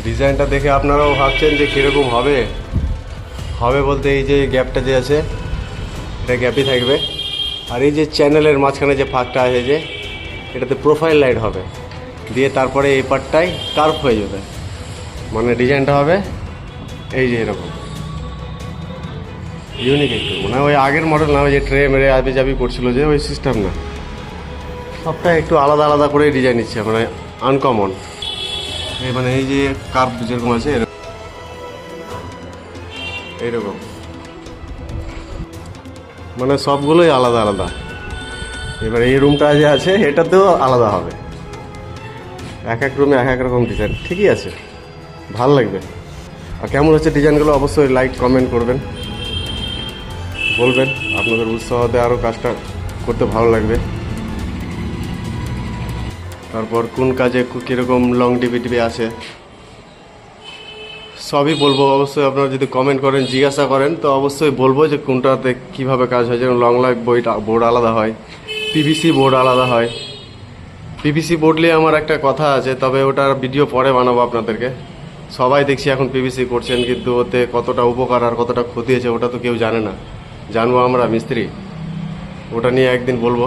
ডিজাইনটা দেখে আপনারাও ভাবছেন যে কীরকম হবে। হবে বলতে এই যে গ্যাপটা যে আছে এটা গ্যাপই থাকবে, আর এই যে চ্যানেলের মাঝখানে যে ফাঁকটা আছে যে এটাতে প্রোফাইল লাইট হবে, দিয়ে তারপরে এই পার্টটাই কার্ভ হয়ে যাবে, মানে ডিজাইনটা হবে এই যে এরকম ইউনিক একটু, মানে ওই আগের মডেল না, ওই যে ট্রে মেরে আবি যাবি করছিল যে ওই সিস্টেম না, সবটা একটু আলাদা আলাদা করে ডিজাইন নিচ্ছে, মানে আনকমন। এই মানে এই যে কার্ভ যেরকম আছে এইরকম, মানে সবগুলোই আলাদা আলাদা। এবার এই রুমটা যে আছে এটাতেও আলাদা হবে, এক এক রুমে এক এক রকম ডিজাইন। ঠিকই আছে, ভাল লাগবে। আর কেমন হচ্ছে ডিজাইনগুলো অবশ্যই লাইক কমেন্ট করবেন, বলবেন, আপনাদের উৎসাহতে আরও কাজটা করতে ভালো লাগবে। তারপর কোন কাজে কীরকম লং টিভি আছে সবই বলবো। অবশ্যই আপনারা যদি কমেন্ট করেন, জিজ্ঞাসা করেন, তো অবশ্যই বলবো যে কোনটাতে কীভাবে কাজ হয়। যেমন লং লাইফ বোর্ড আলাদা হয়, পিভিসি বোর্ড আলাদা হয়। পিভিসি বোর্ড নিয়ে আমার একটা কথা আছে, তবে ওটার ভিডিও পরে বানাবো আপনাদেরকে। সবাই দেখছি এখন পিভিসি করছেন, কিন্তু ওতে কতটা উপকার আর কতটা ক্ষতি আছে ওটা তো কেউ জানে না, জানবো আমরা মিস্ত্রি, ওটা নিয়ে একদিন বলবো।